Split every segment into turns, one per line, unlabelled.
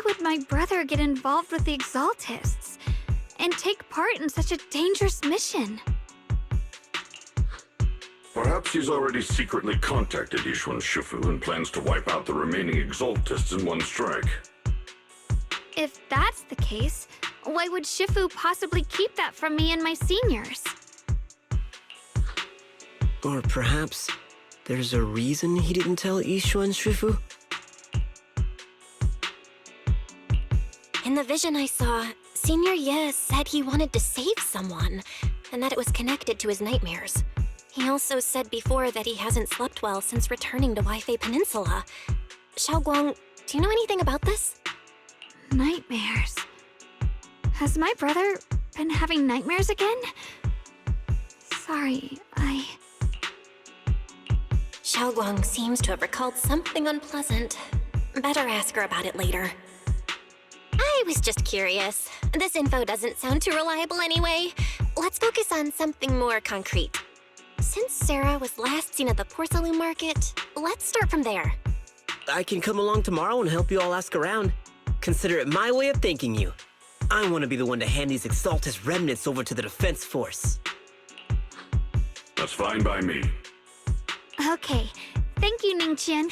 would my brother get involved with the Exaltists and take part in such a dangerous mission?
Perhaps he's already secretly contacted Yishuan Shifu and plans to wipe out the remaining Exaltists in one strike.
If that's the case, why would Shifu possibly keep that from me and my seniors?
Or perhaps there's a reason he didn't tell Yishuan Shifu?
In the vision I saw, Senior Ye said he wanted to save someone, and that it was connected to his nightmares. He also said before that he hasn't slept well since returning to Waifei Peninsula. Xiaoguang, do you know anything about this?
Nightmares. Has my brother been having nightmares again? Sorry,
Xiaoguang seems to have recalled something unpleasant. Better ask her about it later. I was just curious. This info doesn't sound too reliable anyway. Let's focus on something more concrete. Since Sarah was last seen at the porcelain market, let's start from there.
I can come along tomorrow and help you all ask around. Consider it my way of thanking you. I want to be the one to hand these Exaltus remnants over to the defense force.
That's fine by me.
okay. Thank you, Ningqian.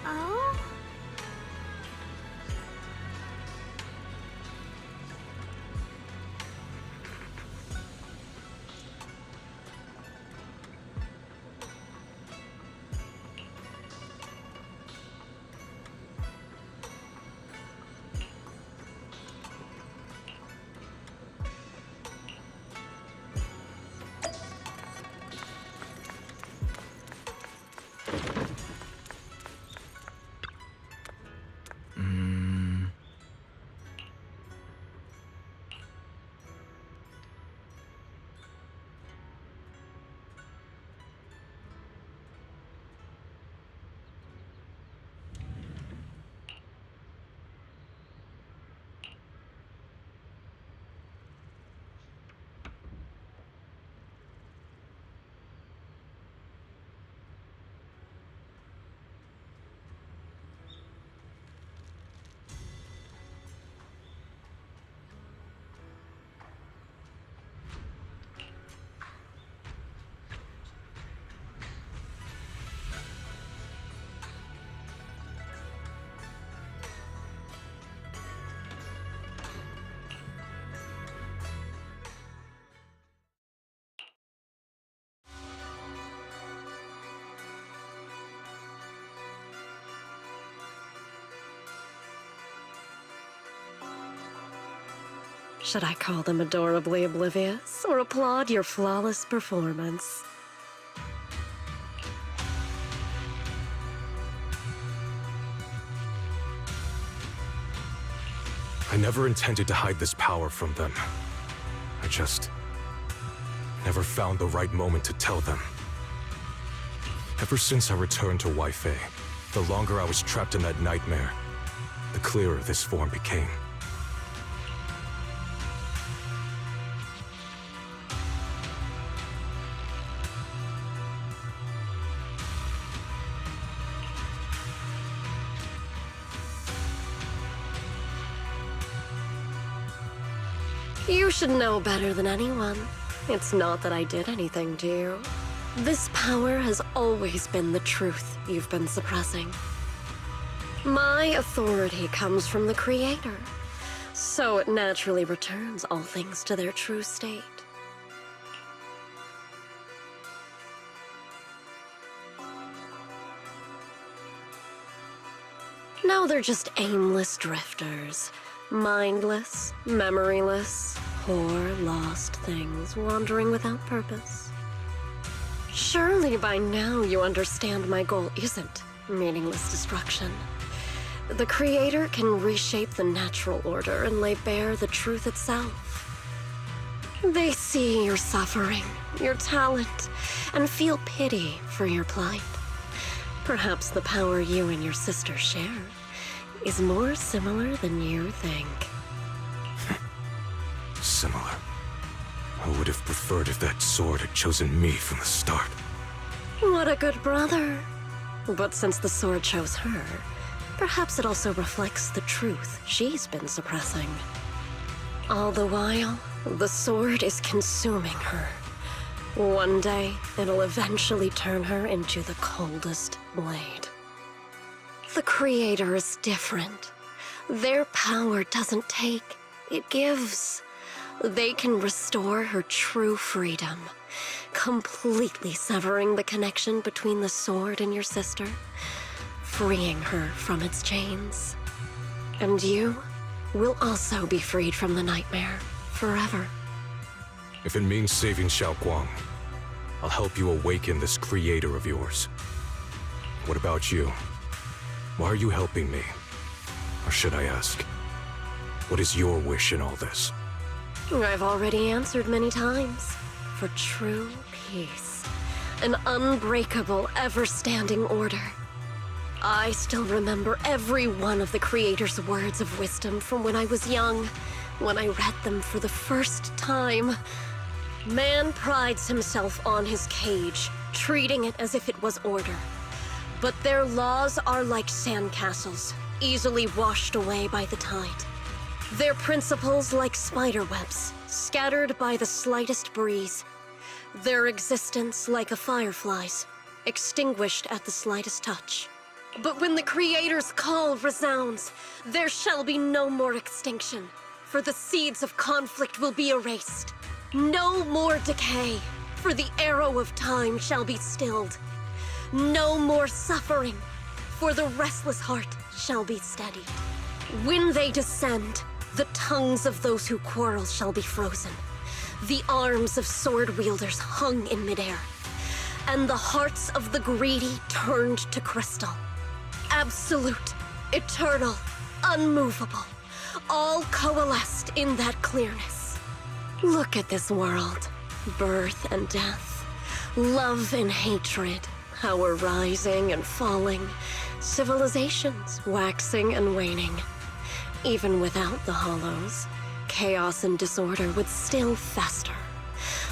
Oh?
Should I call them adorably oblivious or applaud your flawless performance?
I never intended to hide this power from them. I just never found the right moment to tell them. Ever since I returned to Wi-Fi, the longer I was trapped in that nightmare, the clearer this form became.
You should know better than anyone. It's not that I did anything to you. This power has always been the truth you've been suppressing. My authority comes from the Creator, so it naturally returns all things to their true state. Now they're just aimless drifters, mindless, memoryless, poor, lost things wandering without purpose. Surely by now you understand my goal isn't meaningless destruction. The Creator can reshape the natural order and lay bare the truth itself. They see your suffering, your talent, and feel pity for your plight. Perhaps the power you and your sister share is more similar than you think.
Similar. I would have preferred if that sword had chosen me from the start.
What a good brother. But since the sword chose her, perhaps it also reflects the truth she's been suppressing. All the while, the sword is consuming her. One day, it'll eventually turn her into the coldest blade. The Creator is different. Their power doesn't take, it gives. They can restore her true freedom, completely severing the connection between the sword and your sister, freeing her from its chains. And you will also be freed from the nightmare forever.
If it means saving Xiaoguang, I'll help you awaken this creator of yours. What about you? Why are you helping me? Or should I ask, what is your wish in all this?
I've already answered many times. For true peace. An unbreakable, ever-standing order. I still remember every one of the Creator's words of wisdom from when I was young, when I read them for the first time. Man prides himself on his cage, treating it as if it was order. But their laws are like sandcastles, easily washed away by the tide. Their principles like spiderwebs, scattered by the slightest breeze. Their existence like a firefly's, extinguished at the slightest touch. But when the Creator's call resounds, there shall be no more extinction, for the seeds of conflict will be erased. No more decay, for the arrow of time shall be stilled. No more suffering, for the restless heart shall be steadied. When they descend, the tongues of those who quarrel shall be frozen, the arms of sword-wielders hung in midair, and the hearts of the greedy turned to crystal. Absolute, eternal, unmovable, all coalesced in that clearness. Look at this world. Birth and death, love and hatred, power rising and falling, civilizations waxing and waning. Even without the hollows, chaos and disorder would still fester,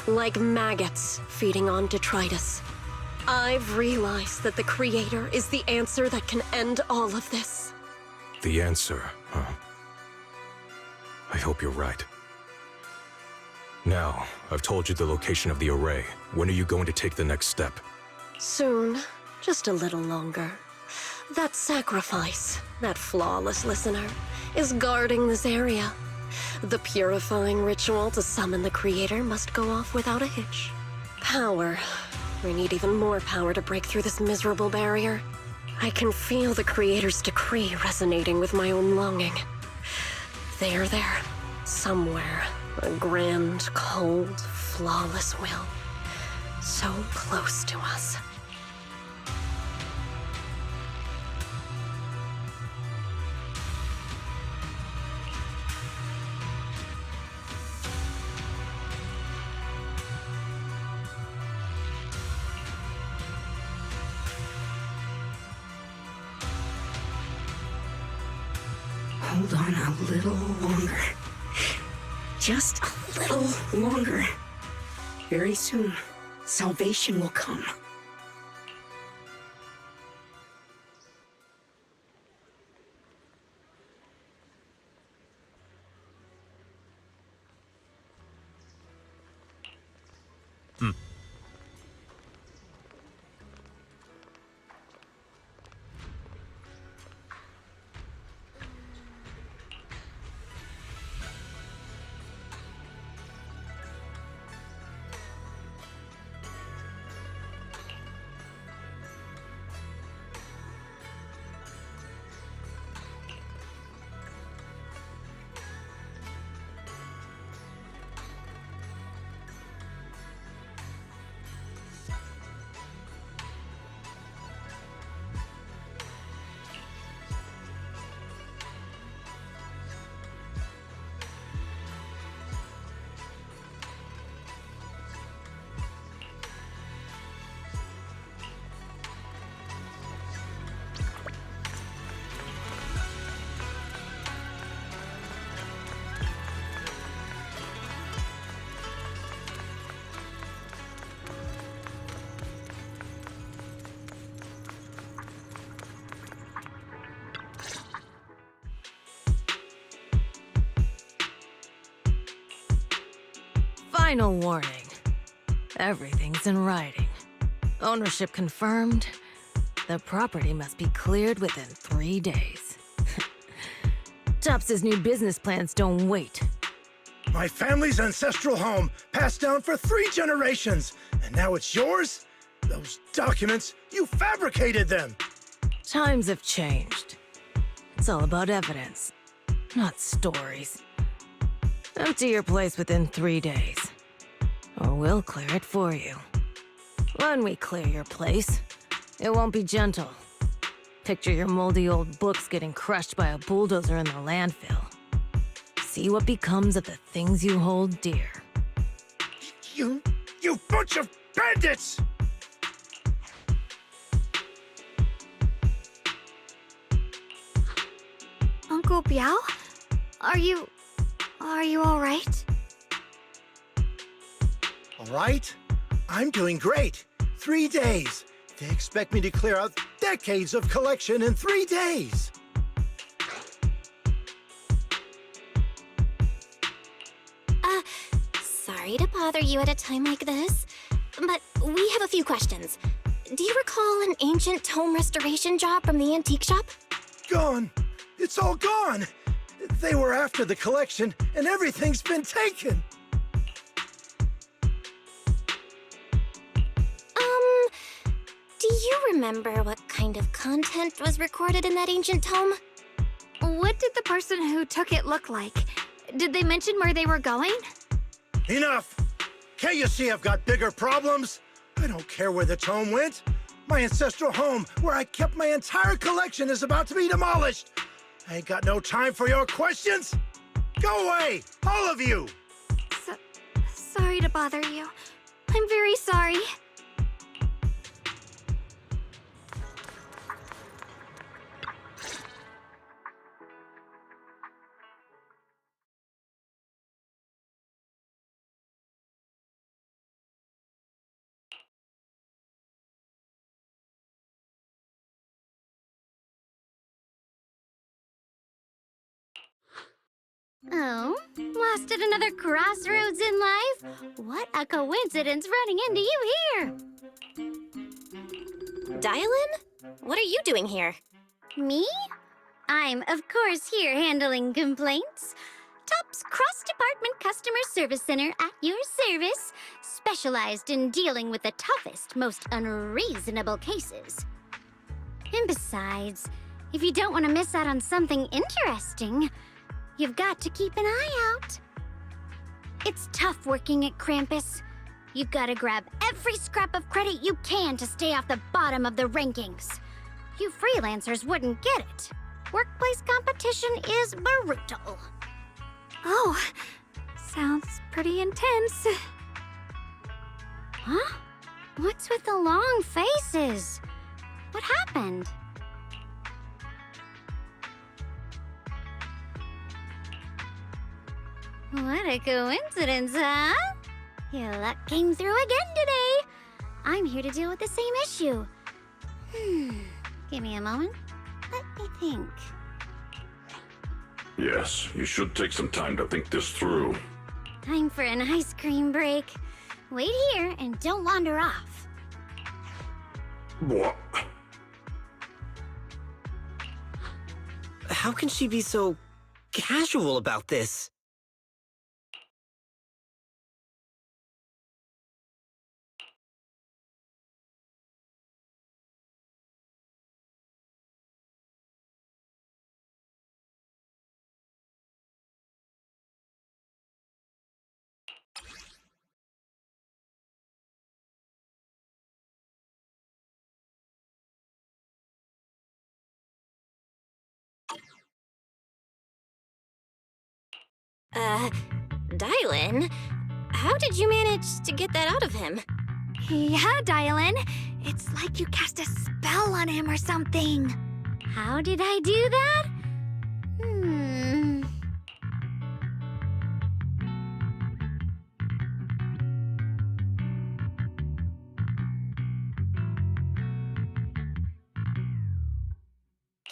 like maggots feeding on detritus. I've realized that the Creator is the answer that can end all of this.
The answer, huh? I hope you're right. Now, I've told you the location of the array. When are you going to take the next step?
Soon, just a little longer. That sacrifice, that flawless listener, is guarding this area. The purifying ritual to summon the Creator must go off without a hitch. Power. We need even more power to break through this miserable barrier. I can feel the Creator's decree resonating with my own longing. They are there, somewhere. A grand, cold, flawless will. So close to us.
Hold on a little longer. Just a little longer. Very soon, salvation will come.
Final warning. Everything's in writing. Ownership confirmed. The property must be cleared within 3 days. Tops's new business plans don't wait.
My family's ancestral home, passed down for 3 generations, and now it's yours? Those documents, you fabricated them!
Times have changed. It's all about evidence, not stories. Empty your place within 3 days, or we'll clear it for you. When we clear your place, it won't be gentle. Picture your moldy old books getting crushed by a bulldozer in the landfill. See what becomes of the things you hold dear.
You bunch of bandits!
Uncle Biao? Are you all right?
All right, I'm doing great. 3 days. They expect me to clear out decades of collection in 3 days.
Sorry to bother you at a time like this, but we have a few questions. Do you recall an ancient tome restoration job from the antique shop?
Gone. It's all gone. They were after the collection, and everything's been taken.
Do you remember what kind of content was recorded in that ancient tome?
What did the person who took it look like? Did they mention where they were going?
Enough! Can't you see I've got bigger problems? I don't care where the tome went. My ancestral home, where I kept my entire collection, is about to be demolished. I ain't got no time for your questions. Go away, all of you!
Sorry to bother you. I'm very sorry. Oh, lost at another crossroads in life? What a coincidence running into you here!
Dylan? What are you doing here?
Me? I'm, of course, here handling complaints. Top's cross-department customer service center at your service, specialized in dealing with the toughest, most unreasonable cases. And besides, if you don't want to miss out on something interesting, you've got to keep an eye out. It's tough working at Krampus. You've got to grab every scrap of credit you can to stay off the bottom of the rankings. You freelancers wouldn't get it. Workplace competition is brutal. Oh, sounds pretty intense. Huh? What's with the long faces? What happened? What a coincidence, huh? Your luck came through again today. I'm here to deal with the same issue. Give me a moment. Let me think.
Yes, you should take some time to think this through.
Time for an ice cream break. Wait here and don't wander off.
What?
How can she be so casual about this?
Dylan? How did you manage to get that out of him?
Yeah, Dylan. It's like you cast a spell on him or something. How did I do that?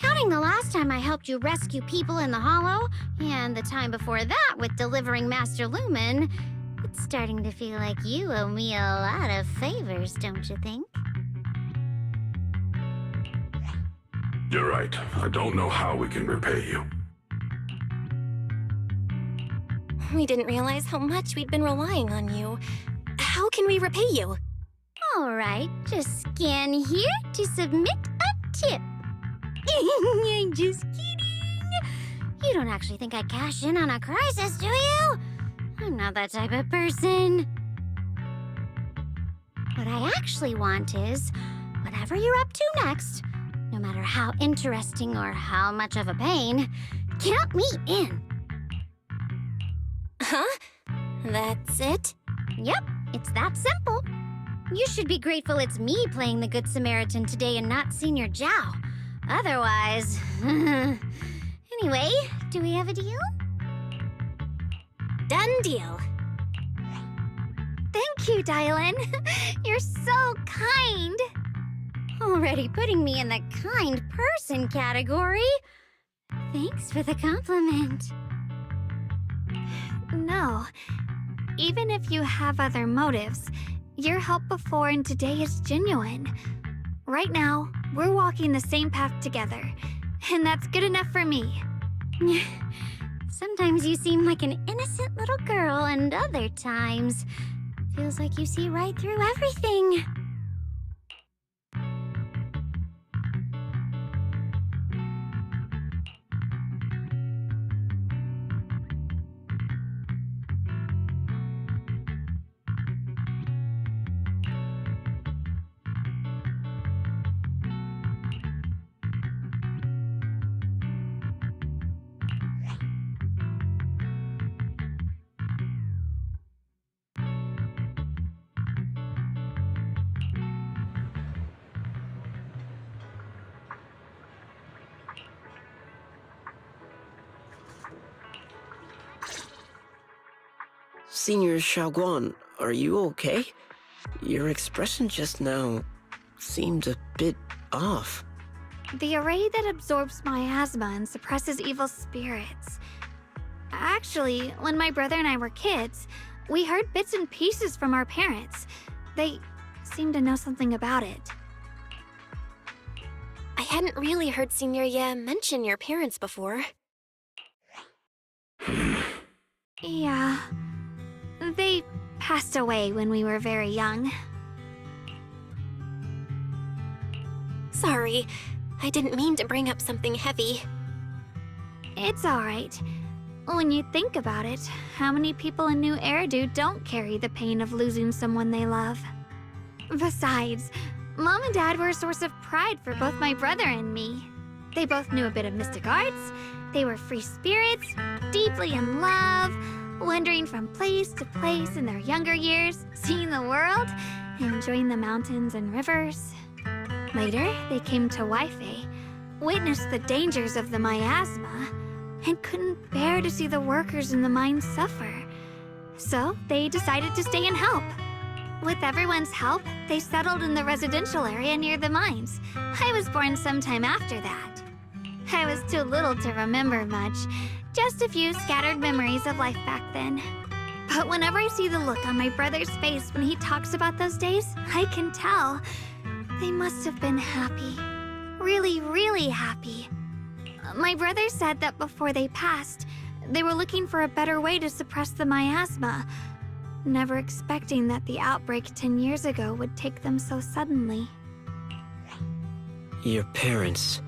Counting the last time I helped you rescue people in the Hollow, and the time before that with delivering Master Lumen, It's starting to feel like you owe me a lot of favors, don't you think?
You're right. I don't know how we can repay you.
We didn't realize how much we'd been relying on you. How can we repay you?
All right, just scan here to submit a tip. I'm just kidding. You don't actually think I'd cash in on a crisis, do you? I'm not that type of person. What I actually want is, whatever you're up to next, no matter how interesting or how much of a pain, count me in.
Huh? That's it?
Yep, it's that simple. You should be grateful it's me playing the Good Samaritan today and not Senior Zhao. Otherwise... Anyway, do we have a deal?
Done deal.
Thank you, Dylan. You're so kind. Already putting me in the kind person category. Thanks for the compliment.
No. Even if you have other motives, your help before and today is genuine. Right now, we're walking the same path together, and that's good enough for me.
Sometimes you seem like an innocent little girl, and other times, feels like you see right through everything.
Senior Xiaoguan, are you okay? Your expression just now seemed a bit off.
The array that absorbs miasma and suppresses evil spirits. Actually, when my brother and I were kids, we heard bits and pieces from our parents. They seemed to know something about it.
I hadn't really heard Senior Ye mention your parents before.
Yeah. They passed away when we were very young.
Sorry, I didn't mean to bring up something heavy.
It's alright. When you think about it, how many people in New Eridu don't carry the pain of losing someone they love? Besides, Mom and Dad were a source of pride for both my brother and me. They both knew a bit of mystic arts, they were free spirits, deeply in love, wandering from place to place in their younger years, seeing the world, enjoying the mountains and rivers. Later, they came to Wi-Fi, witnessed the dangers of the miasma, and couldn't bear to see the workers in the mines suffer. So they decided to stay and help. With everyone's help, they settled in the residential area near the mines. I was born sometime after that. I was too little to remember much, just a few scattered memories of life back then. But whenever I see the look on my brother's face when he talks about those days, I can tell. They must have been happy. Really, really happy. My brother said that before they passed, they were looking for a better way to suppress the miasma, never expecting that the outbreak 10 years ago would take them so suddenly.
Your parents...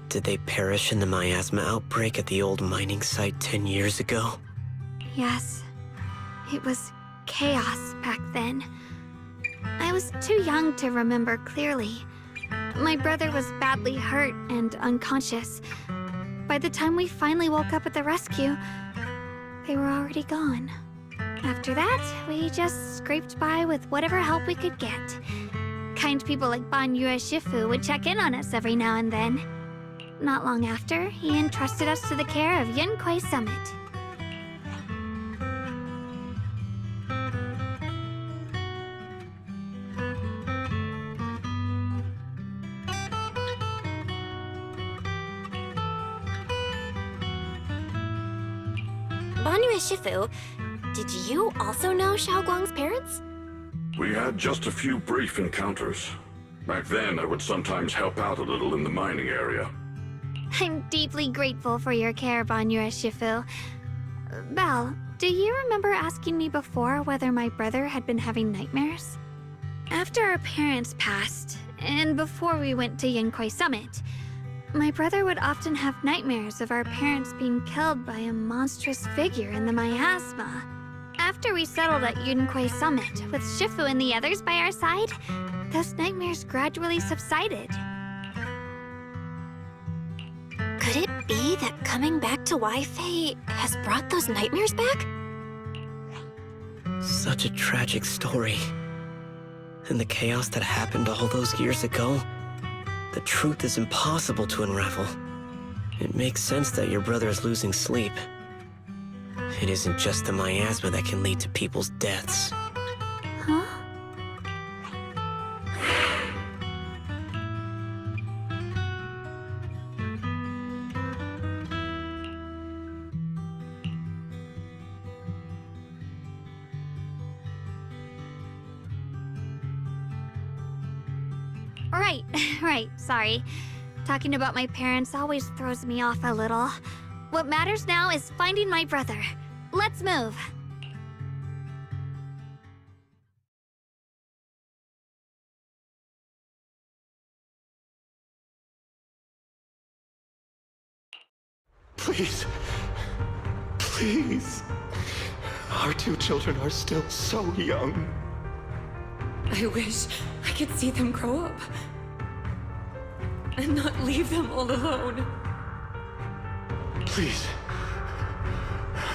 did they perish in the miasma outbreak at the old mining site 10 years ago?
Yes. It was chaos back then. I was too young to remember clearly. My brother was badly hurt and unconscious. By the time we finally woke up at the rescue, they were already gone. After that, we just scraped by with whatever help we could get. Kind people like Ban Yue Shifu would check in on us every now and then. Not long after, he entrusted us to the care of Yunquei Summit.
Ban Yue Shifu, Did you also know Xiaoguang's parents?
We had just a few brief encounters. Back then, I would sometimes help out a little in the mining area.
I'm deeply grateful for your care, Banyura Shifu. Belle, do you remember asking me before whether my brother had been having nightmares? After our parents passed, and before we went to Yankuei Summit, my brother would often have nightmares of our parents being killed by a monstrous figure in the miasma. After we settled at Yankuei Summit, with Shifu and the others by our side, those nightmares gradually subsided.
Could it be that coming back to Wi-Fi has brought those nightmares back?
Such a tragic story. And the chaos that happened all those years ago, the truth is impossible to unravel. It makes sense that your brother is losing sleep. It isn't just the miasma that can lead to people's deaths.
Huh? Right, sorry. Talking about my parents always throws me off a little. What matters now is finding my brother. Let's move.
Please. Please. Our two children are still so young.
I wish I could see them grow up. And not leave them all alone.
Please.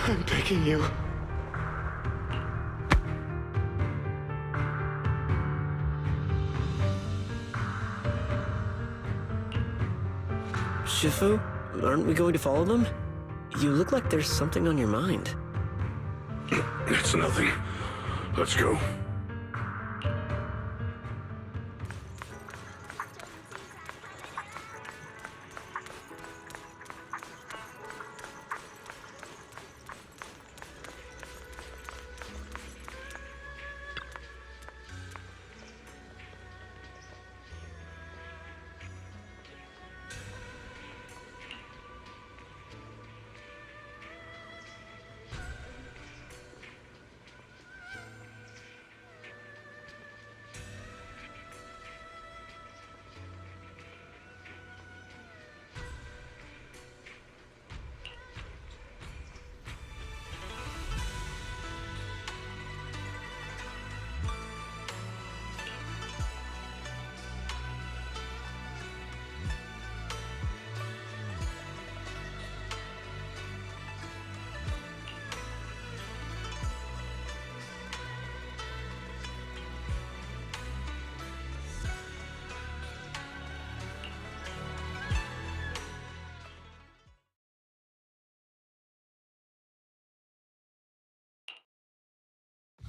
I'm begging you.
Shifu, aren't we going to follow them? You look like there's something on your mind.
It's nothing. Let's go.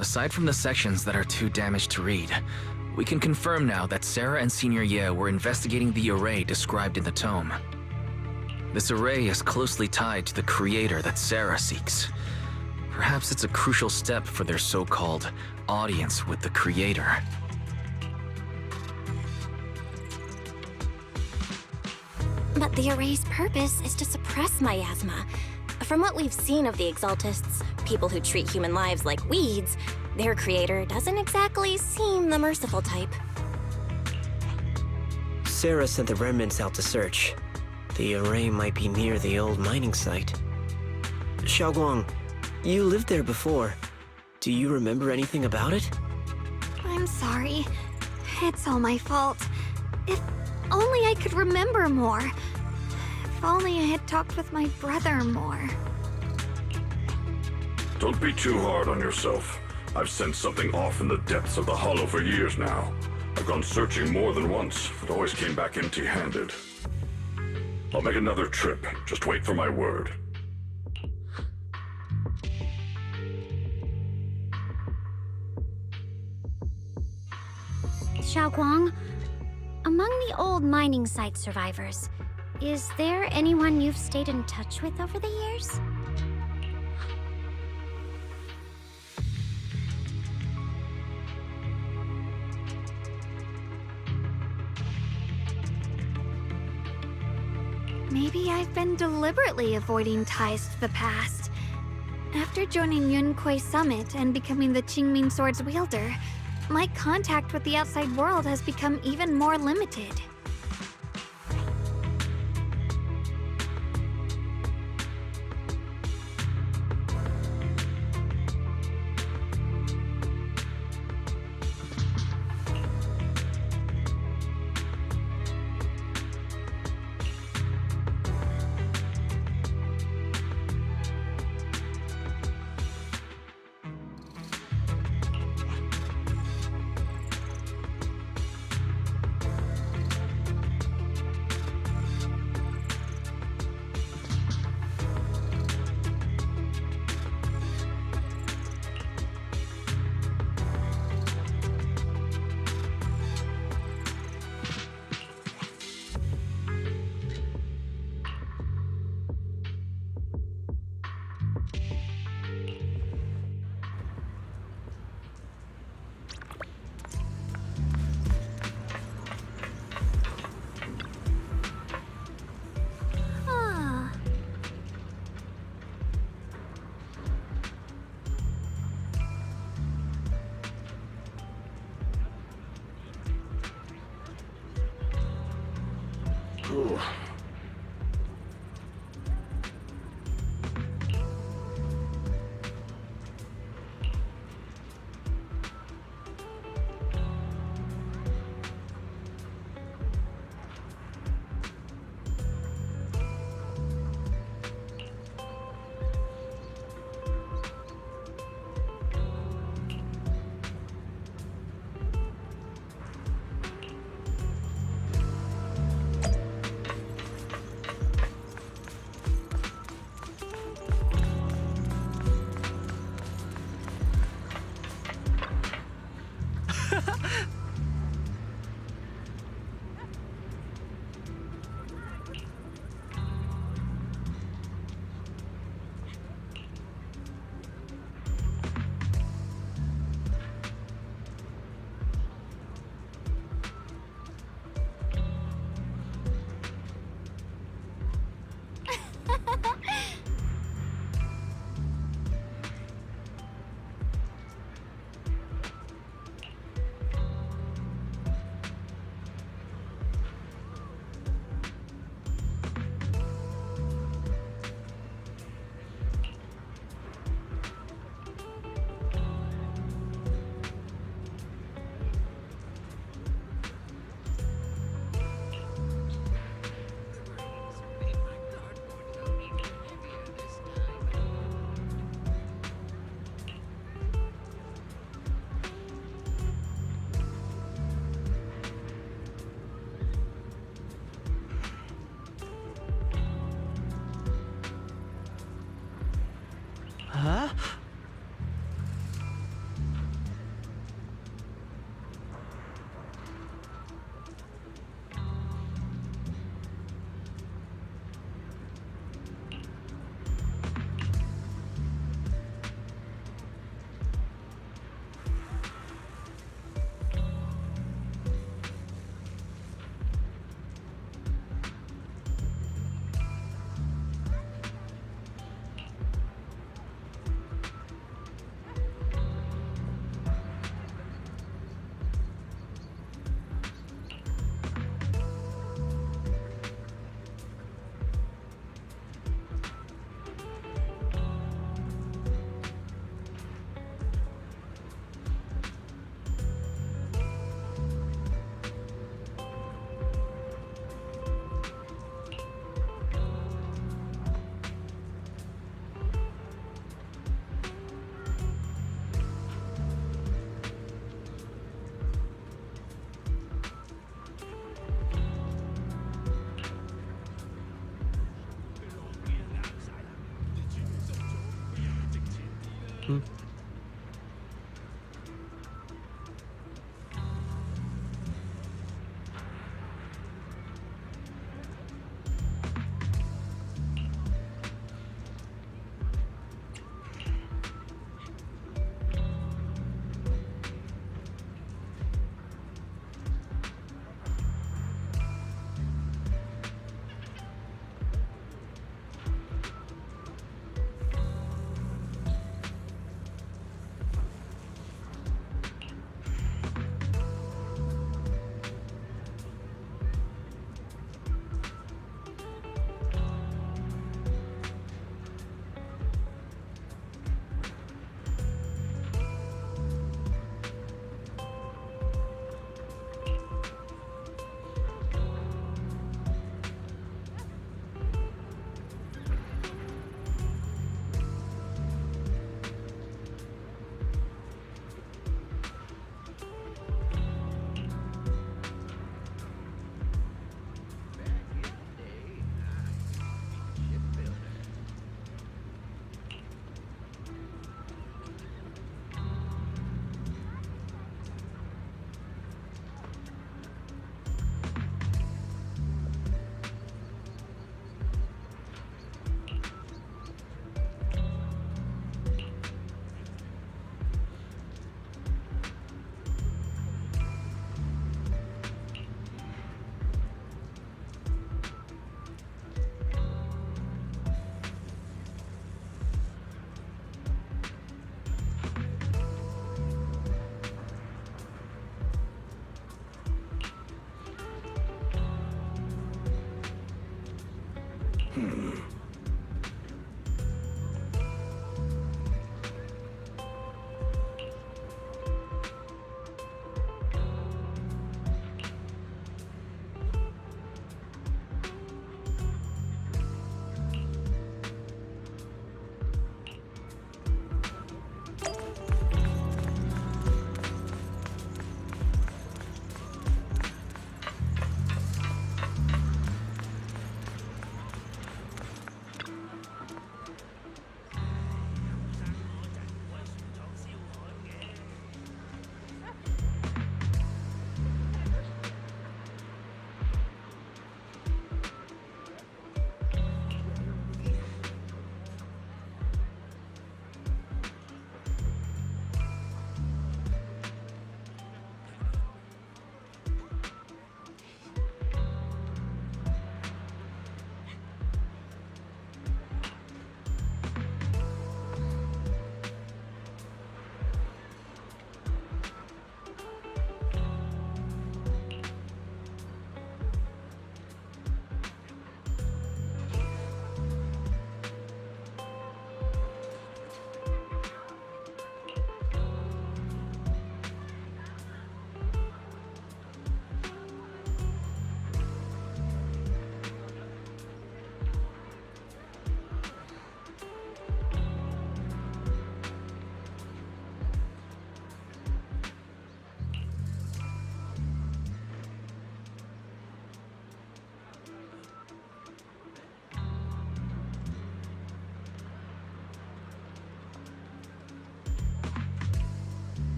Aside from the sections that are too damaged to read, we can confirm now that Sarah and Senior Ye were investigating the array described in the tome. This array is closely tied to the creator that Sarah seeks. Perhaps it's a crucial step for their so-called audience with the creator.
But the array's purpose is to suppress miasma. From what we've seen of the Exaltists, people who treat human lives like weeds, their creator doesn't exactly seem the merciful type.
Sarah sent the remnants out to search. The array might be near the old mining site. Xiaoguang, you lived there before. Do you remember anything about it?
I'm sorry. It's all my fault. If only I could remember more. If only I had talked with my brother more.
Don't be too hard on yourself. I've sensed something off in the depths of the hollow for years now. I've gone searching more than once, but always came back empty-handed. I'll make another trip. Just wait for my word.
Xiaoguang, among the old mining site survivors, is there anyone you've stayed in touch with over the years?
Maybe I've been deliberately avoiding ties to the past. After joining Yun Kuei Summit and becoming the Qingming Sword's wielder, my contact with the outside world has become even more limited.
Ooh.